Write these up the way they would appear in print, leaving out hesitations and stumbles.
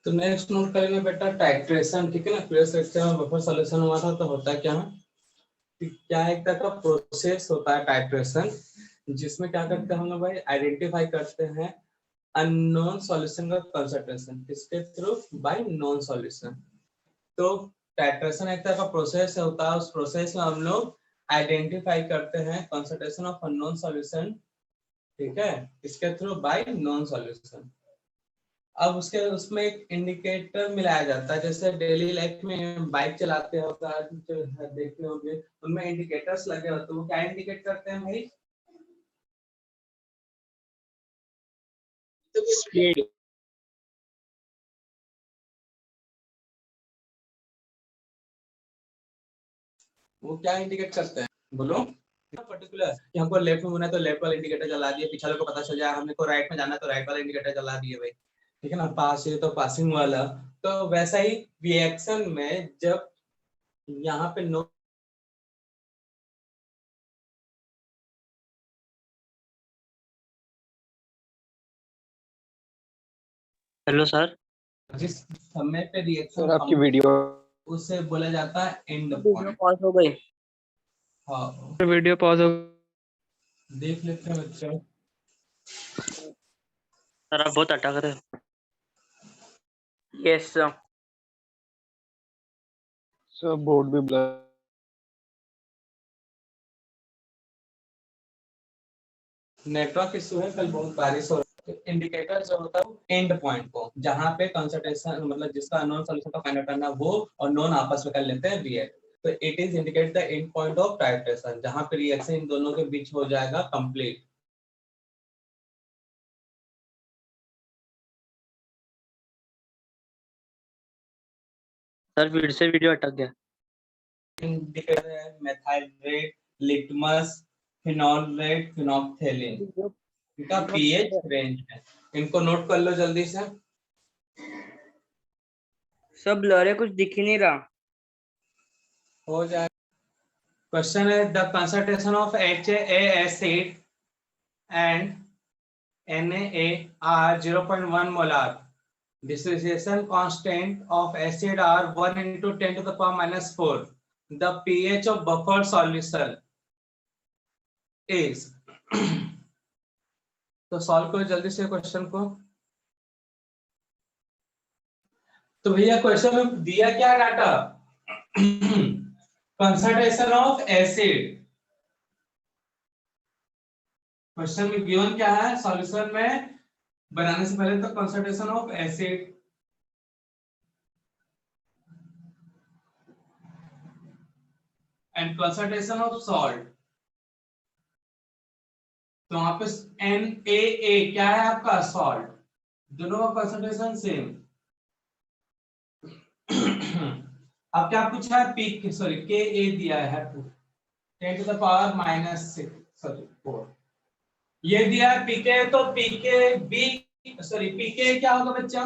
तो next note करेंगे बेटा टाइट्रेशन, ठीक है ना। प्रीवियस लेक्चर में बफर सॉल्यूशन हुआ था, तो होता क्या है कि क्या एक तरह का प्रोसेस होता है टाइट्रेशन, जिसमें क्या करते हैं हम लोग भाई, आइडेंटिफाई करते हैं अननोन सॉल्यूशन का कंसंट्रेशन किसके थ्रू, बाय नोन सॉल्यूशन। तो टाइट्रेशन एक तरह का प्रोसेस होता है, उस प्रोसेस में हम लोग आइडेंटिफाई करते हैं कंसंट्रेशन ऑफ अननोन सॉल्यूशन, ठीक है, इसके थ्रू बाय नॉन सॉल्यूशन। अब उसके उसमें एक इंडिकेटर मिलाया जाता है, जैसे डेली लाइफ में बाइक चलाते हो देखते होंगे, उनमें इंडिकेटर्स लगे होते हैं, वो क्या इंडिकेट करते हैं भाई, स्पीड। वो क्या इंडिकेट करते हैं, बोलो पर्टिकुलर कि हमको लेफ्ट में होना है तो लेफ्ट वाला इंडिकेटर जला दिए, पीछे वाले को पता चल जाए हमने को राइट में जाना है तो राइट वाला इंडिकेटर जला दिए भाई, ठीक है ना। पास है तो पासिंग वाला। तो वैसा ही रिएक्शन में जब यहाँ पे नो हेलो सर। जिस समय पे रिएक्शन सर आपकी वीडियो उसे बोला जाता है एंड वीडियो पॉइंट। पॉज हो गई। हाँ वीडियो पॉज हो। देख लेते हैं बच्चों। सर आप बहुत अटक रहे हो। Yes sir. सर बोर्ड भी ब्लर। नेटवर्क इशू है, कल बहुत बारिश हो रही है। इंडिकेटर जो होता है एंड पॉइंट को, जहां पे कंसंट्रेशन मतलब जिसका अननोन सॉल्यूशन का फाइंड आउट करना वो और नोन आपस में कर लेते हैं रिएक्ट, तो it is indicate the end point of titration, जहां पे रिएक्शन इन दोनों के बीच हो जाएगा कंप्लीट। सर फिर से वीडियो अटक गया। इंडिकेटर है methyl red, litmus, phenol red, phenolphthalein, इनका पीएच रेंज है, इनको नोट कर लो जल्दी से। सब ब्लर है, कुछ दिख ही नहीं रहा। हो जाए। क्वेश्चन है the concentration of HA acid and NA are 0.1 molar. Dissociation constant of acid are 1 into 10 to the power minus 4. The pH of buffer solution is तो सॉल्व करो जल्दी से क्वेश्चन को। तो भैया क्वेश्चन में दिया क्या data, concentration of acid. Question में गिवन क्या है, सॉल्यूशन में बनाने से पहले तो concentration of acid and concentration of salt. तो वहां पे NaA क्या है आपका सॉल्ट, दोनों का कंसंट्रेशन सेम। अब क्या पूछा है, पी सॉरी Ka दिया है 10 to the power minus 6 sorry 4, ये दिया है Pk, तो Pkb सॉरी Pk क्या होगा बच्चा,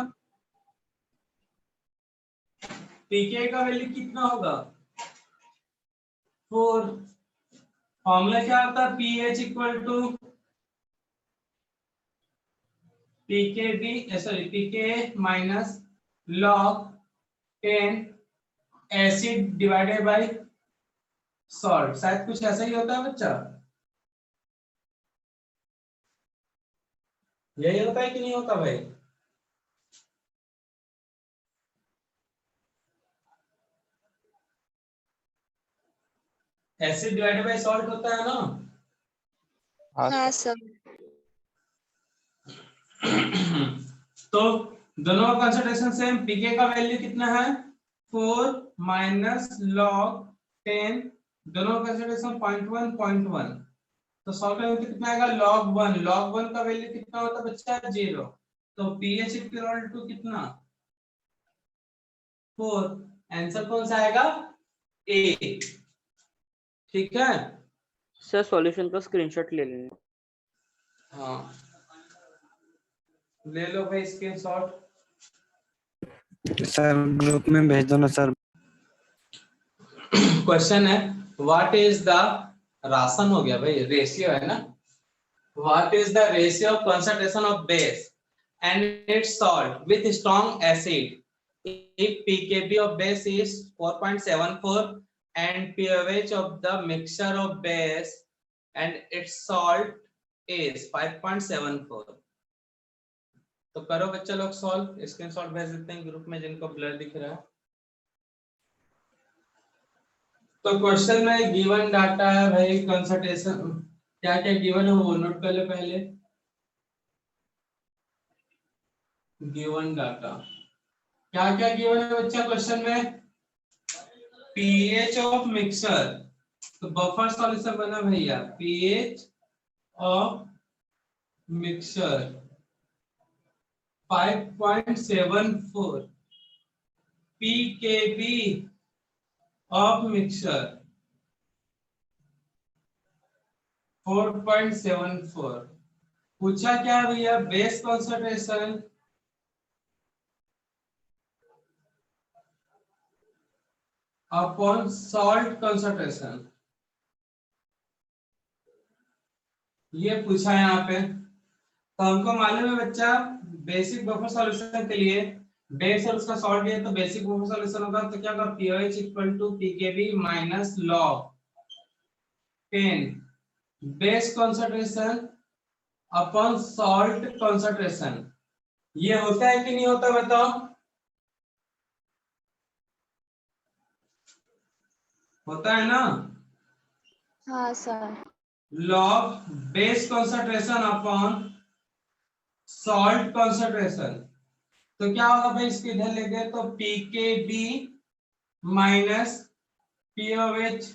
Pk का वैल्यू कितना होगा 4। फॉर्मूला क्या होता है, pH equal to Pkb sorry Pk minus log 10 acid divided by salt, शायद कुछ ऐसा ही होता है बच्चा, यही होता है कि नहीं होता भाई। एसिड डिवाइडेड बाय सॉल्ट होता है ना। हाँ सर। तो दोनों का कंसंट्रेशन सेम, पीके का वैल्यू कितना है 4 माइनस लॉग 10, दोनों का कंसंट्रेशन 0.1 तो सॉल्ट का वैल्यू कितना आएगा log 1, log 1 का वैल्यू कितना होता है बच्चा 0, तो pH इक्वल टू कितना 4, आंसर कौन सा आएगा A, ठीक है। सर सॉल्यूशन का स्क्रीनशॉट ले लेंगे। हाँ ले लो भाई स्क्रीनशॉट। सर ग्रुप में भेज दो ना सर। क्वेश्चन है व्हाट इज द, राशन हो गया भाई, रेशियो है ना, what is the ratio of concentration of base and its salt with strong acid. If pKb of base is 4.74 and pH of the mixture of base and its salt is 5.74. तो करो बच्चा लोग solve, screenshot भेज देते हैं group में जिनको blur दिख रहा है। तो क्वेश्चन में गिवन डाटा है भाई, कंसंट्रेशन क्या क्या गिवन है वो नोट कर ले पहले। गिवन डाटा क्या क्या गिवन है बच्चा क्वेश्चन में? पीएच ऑफ मिक्सचर, तो बफर सॉल्यूशन बना भैया, pH of mixture 5.74, pKb of mixture 4.74। पूछा क्या भैया? Base concentration upon salt concentration, ये पूछा है यहाँ पे। तो हमको मालूम है बच्चा बेसिक बफर सॉल्यूशन के लिए बेस और उसका सॉल्ट दिया तो बेसिक बफर सॉल्यूशन होगा तो क्या होगा? pH equal to pKb minus log 10 base concentration upon salt concentration. ये होता है कि नहीं होता बताओ? होता है ना? हाँ sir. log base concentration upon salt concentration. तो क्या होगा भाई? इसको इधर ले गए तो pKb माइनस pOH,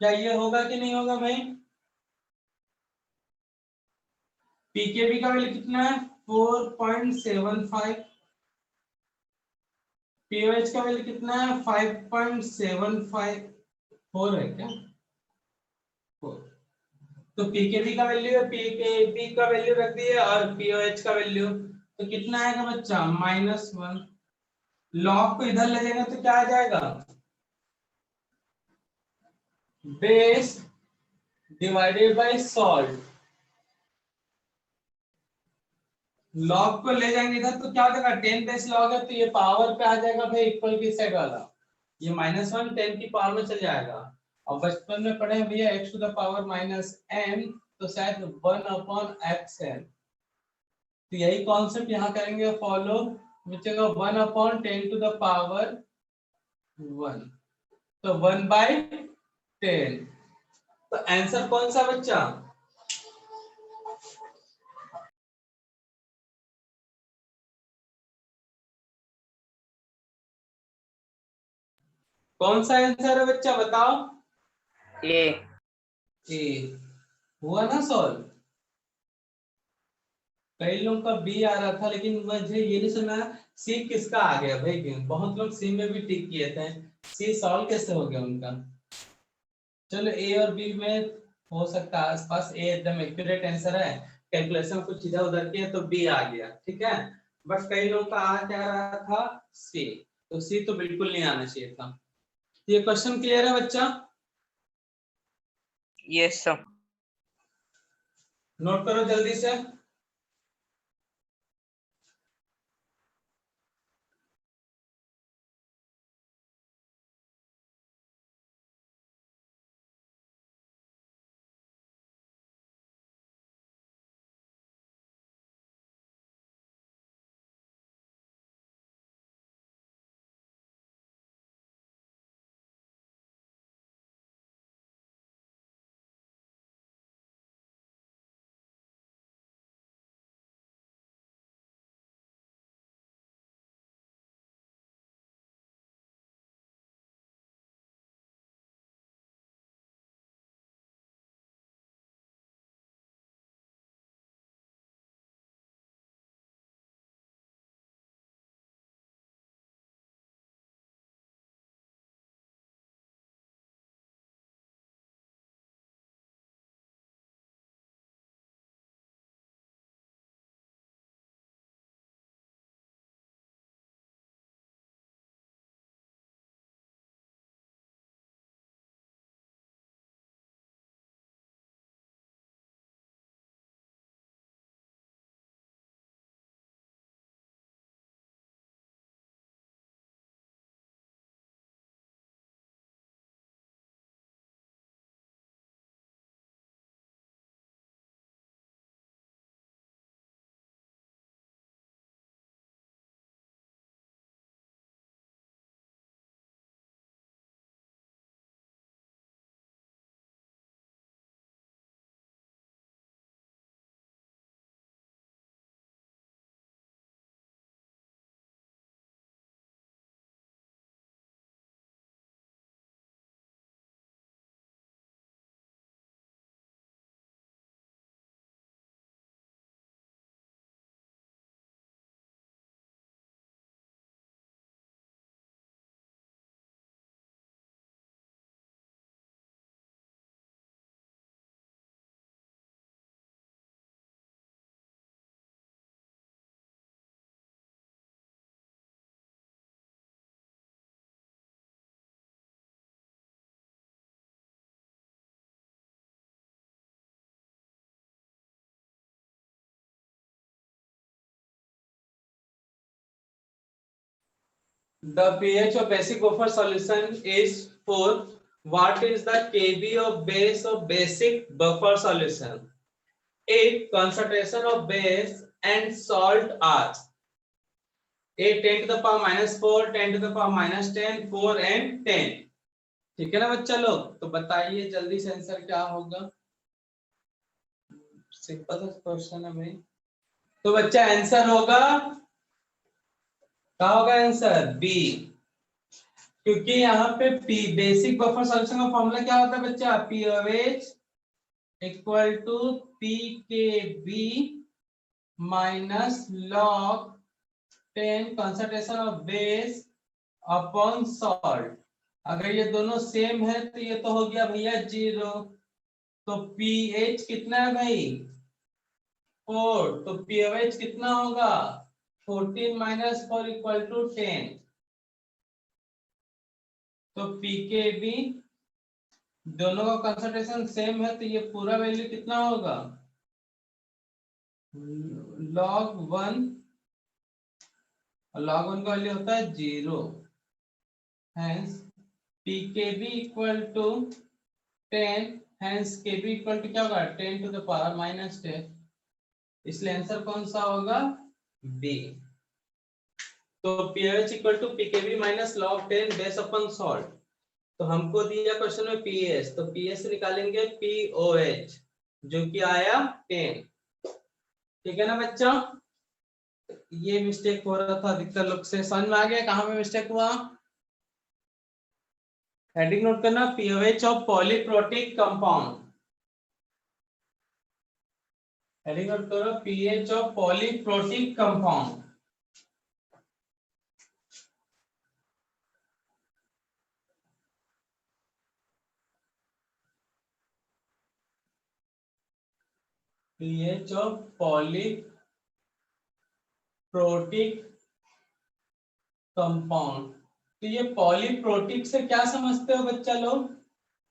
क्या ये होगा कि नहीं होगा भाई? pKb का वैल्यू कितना है? 4.75, pOH का वैल्यू कितना है? 5.75 है क्या? 4। तो pKb का वैल्यू है, pKb का वैल्यू रख दिए और pOH का वैल्यू तो कितना आएगा बच्चा? -1। लॉग को इधर ले जाएंगे तो क्या आ जाएगा? Base divided by salt. Log को ले जाएंगे इधर तो क्या हो जाएगा? 10 बेस लॉग है तो ये पावर पे आ जाएगा भाई, इक्वल की साइड वाला, ये -1 10 की पावर में चल जाएगा। और बचपन में पढ़े हैं भैया x to the power -n, तो शायद 1/xn। तो यही कॉन्सेप्ट यहाँ करेंगे follow, which is 1/10 to the power 1, तो 1/10। तो आंसर कौन सा बच्चा? कौन सा आंसर है बच्चा बताओ? ए। ए हुआ ना सॉल्व? कई लोगों का बी आ रहा था लेकिन मुझे ये नहीं सुना सी किसका आ गया भाई। बहुत लोग सी में भी टिक किए थे, सी सॉल्व कैसे हो गया उनका? चलो ए और बी में हो सकता है आसपास, ए एकदम एक्यूरेट आंसर है, कैलकुलेशन कुछ इधर उधर किया तो बी आ गया, ठीक है। बट कई लोगों का आ क्या रहा था? सी, तो सी तो बिल्कुल नहीं आना चाहिए था। ये क्वेश्चन क्लियर है बच्चा? Yes sir. नोट करो जल्दी से। The pH of basic buffer solution is 4. What is the Kb of base of basic buffer solution? If concentration of base and salt are 8 10 to the power -4, 10 to the power -10, 4 and 10. ठीक है ना बच्चा लोग? तो बताइए जल्दी से answer क्या होगा? सिंपल सा क्वेश्चन है भाई। तो बच्चा आंसर होगा, क्या होगा आंसर? बी। क्योंकि यहाँ पे पी बेसिक बफर सॉल्यूशन का फॉर्मूला क्या होता है बच्चा? POH equal to pKb minus log 10 concentration of base upon salt. अगर ये दोनों सेम है तो ये तो हो गया भैया 0। तो पीएच कितना है भाई? 4। तो पीओएच कितना होगा? 14 माइनस 4 इक्वल टू 10। तो पीकेबी दोनों का कंसंट्रेशन सेम है तो ये पूरा वैल्यू कितना होगा? log 1, log 1 का वैल्यू होता है 0। Hence pkb equal to 10, hence kb equal to क्या होगा? 10 टू द पावर -10। इसलिए आंसर कौन सा होगा? बी। तो pH equal to pkb minus log 10 base upon salt. तो हमको दिया क्वेश्चन में pH, तो pH से निकालेंगे POH जो कि आया 10। ठीक है ना बच्चा? ये मिस्टेक हो रहा था अधिकतर लोग से, समझ में आ गया कहां पे मिस्टेक हुआ? हेडिंग नोट करना, pOH of polyprotic compound. Heading note करो, pH of polyprotic compound. pH of polyprotic compound. तो ये पॉलीप्रोटिक से क्या समझते हो बच्चा लोग?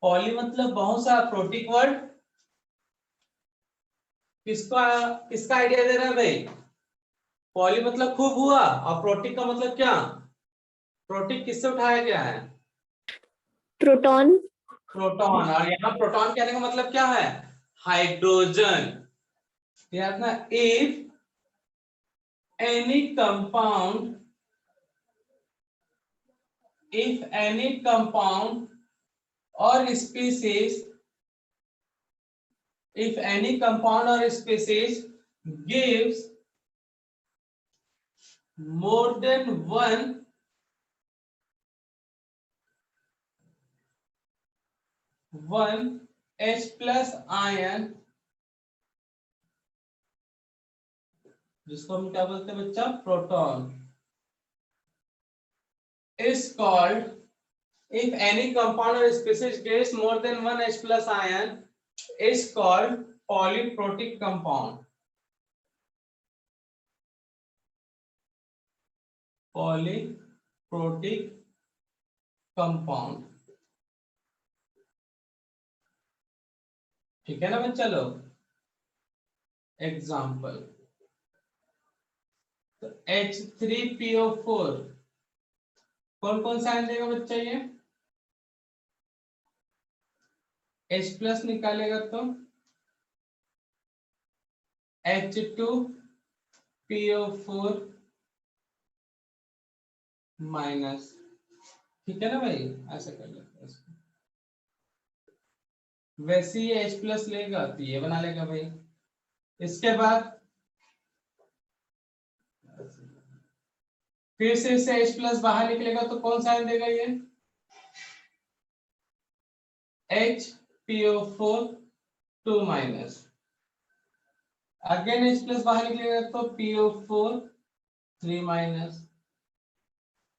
पॉली मतलब बहुत सा, प्रोटिक वर्ड किसका आइडिया दे रहा है भाई? पॉली मतलब खूब हुआ, और प्रोटिक का मतलब क्या? प्रोटिक किससे उठाया गया है? प्रोटॉन। प्रोटॉन। और यहाँ प्रोटॉन कहने का मतलब क्या है? हाइड्रोजन। याद ना, if any compound or species gives more than one H plus ion, जिसको हम क्या बोलते हैं बच्चा? Proton, is called, if any compound or species gives more than one H plus ion, is called polyprotic compound. Polyprotic compound। ठीक है ना बच्चा लोग? एग्जाम्पल, तो H3PO4 कौन कौन सा आयन देगा बच्चा? ये H प्लस निकालेगा तो H2PO4 माइनस। ठीक है ना भाई? ऐसा कर लेते हैं इसको। वैसे ये H प्लस लेगा तो ये बना लेगा भाई। इसके बाद फिर से इसे H प्लस बाहर निकलेगा तो कौन सा आयन देगा? ये HPO4 2 minus. Again H plus बाहर निकलेगा तो PO4 3 माइनस।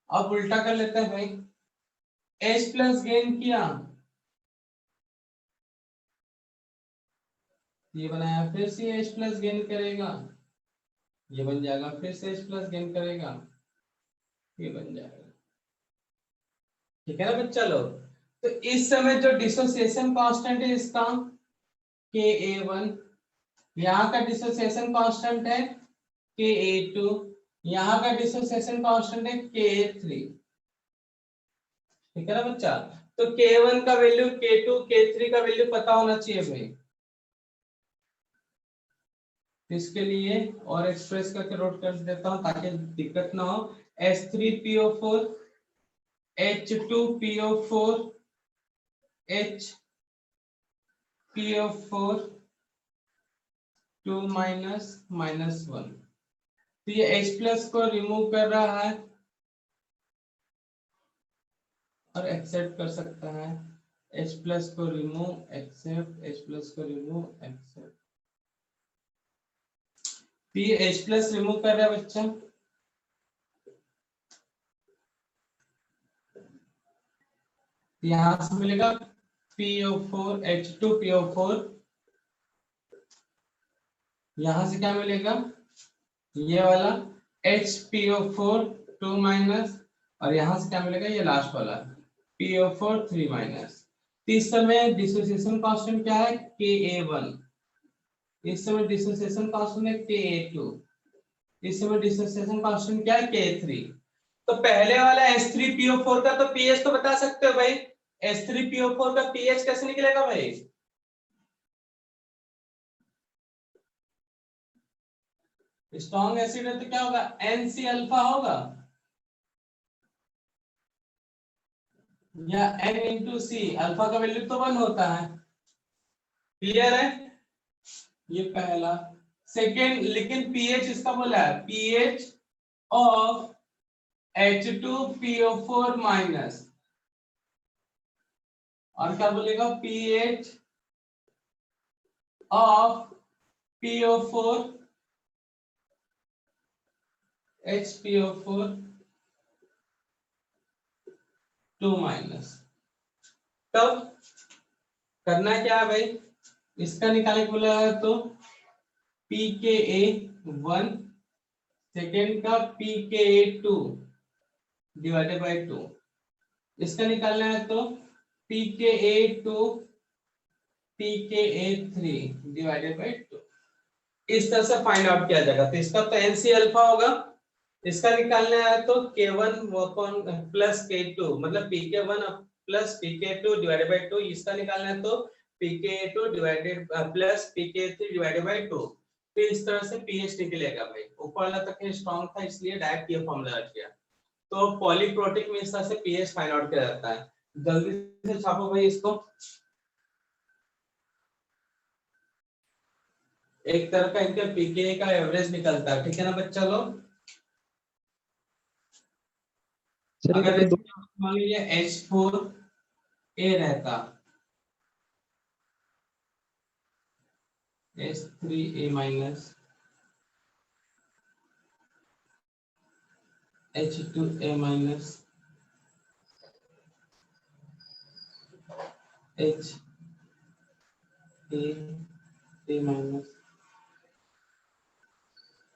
अब उल्टा कर लेते हैं भाई, H प्लस गेन किया, ये बनाया, फिर से H प्लस गेन करेगा, ये बन जाएगा, फिर से H प्लस गेन करेगा, ये बन जाएगा। ठीक है ना बच्चा लोग? तो इस समय जो डिसोसिएशन कांस्टेंट है इसका Ka1, यहाँ का डिसोसिएशन कांस्टेंट है Ka2, यहाँ का डिसोसिएशन कांस्टेंट है K3, ठीक है ना बच्चा। तो K1 का वैल्यू, K2, K3 का वैल्यू पता होना चाहिए भाई। इसके लिए और एक्सप्रेस करके नोट कर देता हूं ताकि दिक्कत ना हो। H3PO4 H2PO4 HPO4 2 -1। तो ये H प्लस को रिमूव कर रहा है और एक्सेप्ट कर सकता है। H प्लस को रिमूव, एक्सेप्ट, H प्लस को रिमूव, एक्सेप्ट। तो ये H प्लस रिमूव कर रहा है बच्चा। यहां से मिलेगा PO4 H2PO4, यहां से क्या मिलेगा, ये वाला HPO4 2 माइनस, और यहां से क्या मिलेगा, ये लास्ट वाला PO4 3 माइनस। इस समय डिसोसिएशन कांस्टेंट क्या है, Ka1। इस समय डिसोसिएशन कांस्टेंट है Ka2। इस समय डिसोसिएशन कांस्टेंट क्या है, K3। तो पहले वाला H3PO4 का तो pH तो बता सकते हो भाई। H3PO4 का pH कैसे निकलेगा भाई, स्ट्रॉन्ग एसिड है तो क्या होगा, NC अल्फा होगा या N इंटू सी। अल्फा का वैल्यू तो 1 होता है, क्लियर है। ये पहला। सेकेंड, लेकिन pH इसका बोला है pH ऑफ H2PO4 माइनस, और क्या बोलेगा, pH of PO4 HPO4 2 minus. तब करना क्या है भाई, इसका निकालने को बोला है तो pKa1, सेकेंड का pKa2 डिवाइडेड बाय 2। इसका निकालना है तो pKa2 pKa3 डिवाइडेड बाय 2। इस तरह से फाइंड आउट किया जाएगा। तो इसका तो NC अल्फा होगा, इसका निकालना है तो K1 प्लस K2 मतलब pK1 plus pK2 divided by 2। इसका निकालना है तो pK2 divided plus pK3 divided by 2। तो इस तरह से pH निकलेगा भाई। ऊपर वाला तक स्ट्रॉन्ग था इसलिए डायरेक्ट ये फॉर्मूला रख दिया। तो पॉलीप्रोटिक में इस तरह से pH फाइंड आउट किया जाता है। जल्दी से छापो भाई इसको। एक तरह का इनका pKa का एवरेज निकलता है, ठीक है ना बच्चा लोग। अगर मान लीजिए H4A रहता, H3A minus, H2A minus, HA minus,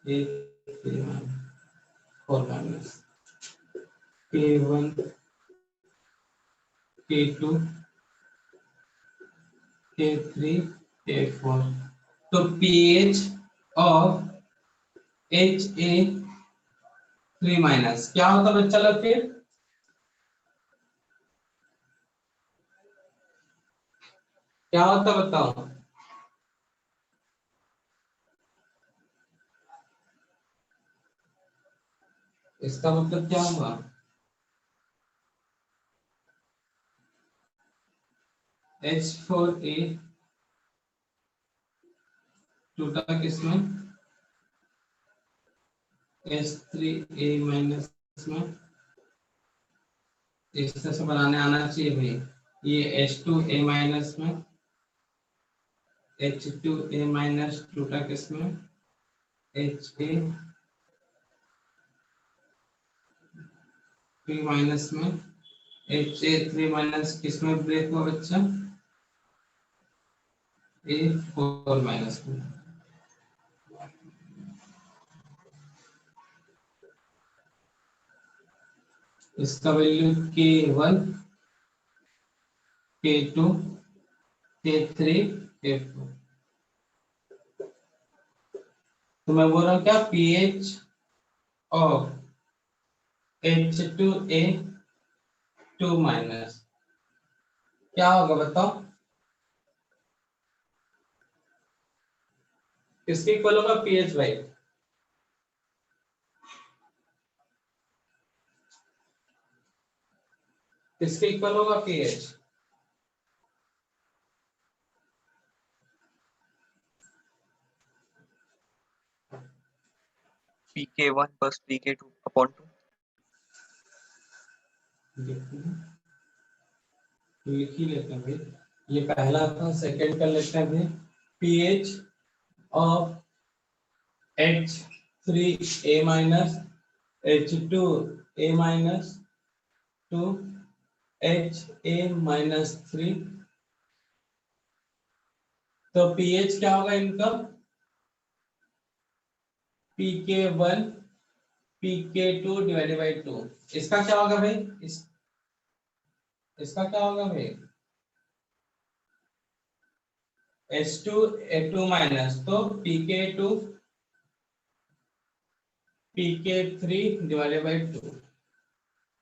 A3 minus, 4 minus, K1, K2, K3, K4। तो pH ऑफ HA3 माइनस क्या होता बच्चा लोग, फिर क्या होता बताओ। इसका मतलब क्या होगा, H4A टूटा किसमें, H3A माइनस में। इस तरह से बनाने आना चाहिए भाई। ये H2A माइनस में, H2A माइनस टूटा किसमें, HA3 माइनस में। HA3 माइनस किसमें ब्रेक हुआ बच्चा, A4 माइनस में। इसका value K1, K2, K3, K4। तो मैं बोल रहा हूँ क्या, pH ऑफ H2A2 माइनस, क्या होगा बताओ? किसके इक्वल होगा? पीएच भाई। किसके इक्वल होगा? PH. pk1 plus pk2 upon 2. लिख ही लेते हैं भाई, ये पहला था, सेकंड कर लेते हैं भाई। PH of H3A minus H2A minus 2HA minus 3, तो पीएच क्या होगा इनका? pk1 pk2 divided by 2। इसका क्या होगा भाई? इसका क्या होगा भाई? H2A2 माइनस, तो pk2 pk3 divided by 2।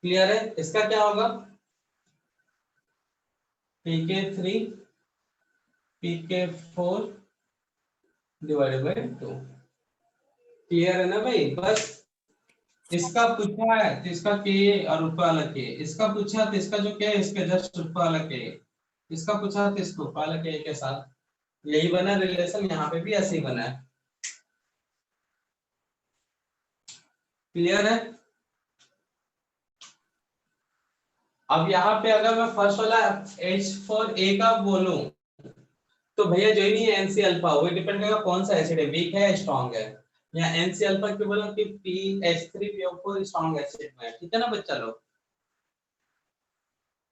Clear है? इसका क्या होगा? pk3 pk4 divided by 2। Clear है ना भाई? बस इसका पूछा है तो इसका के और ऊपर वाला के, इसका पूछा तो इसका जो के है इसके जस्ट ऊपर वाला के, इसका पूछा तो इसको ऊपर वाला के साथ। यही बना रिलेशन, यहाँ पे भी ऐसे ही बना है। क्लियर है? अब यहाँ पे अगर मैं फर्स्ट वाला H4A का बोलूं तो भैया जो ही नहीं है एनसी अल्फा, वो डिपेंड करेगा कौन सा एसिड है, वीक है या स्ट्रांग है। यहाँ एनसी अल्फा क्यों बोला कि PH3PO4 स्ट्रांग एसिड में है, ठीक है ना बच्चा लोग?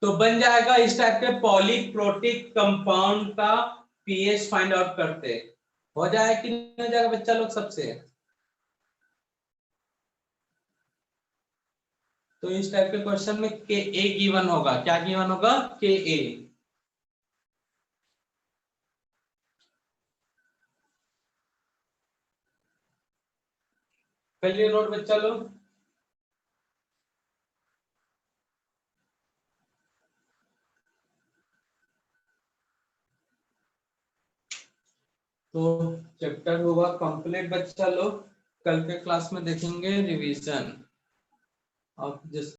तो बन जाएगा इस टाइप के पॉलीप्रोटिक कंपाउंड का पीएच फाइंड आउट करते, हो जाएगा कि नहीं हो जाएगा बच्चा लोग सबसे? तो इस टाइप के क्वेश्चन में के ए गिवन होगा। क्या गिवन होगा? के ए। पहले नोट बच्चा लोग, तो चैप्टर होगा कंप्लीट बच्चा लोग। कल के क्लास में देखेंगे रिवीजन। अब जिस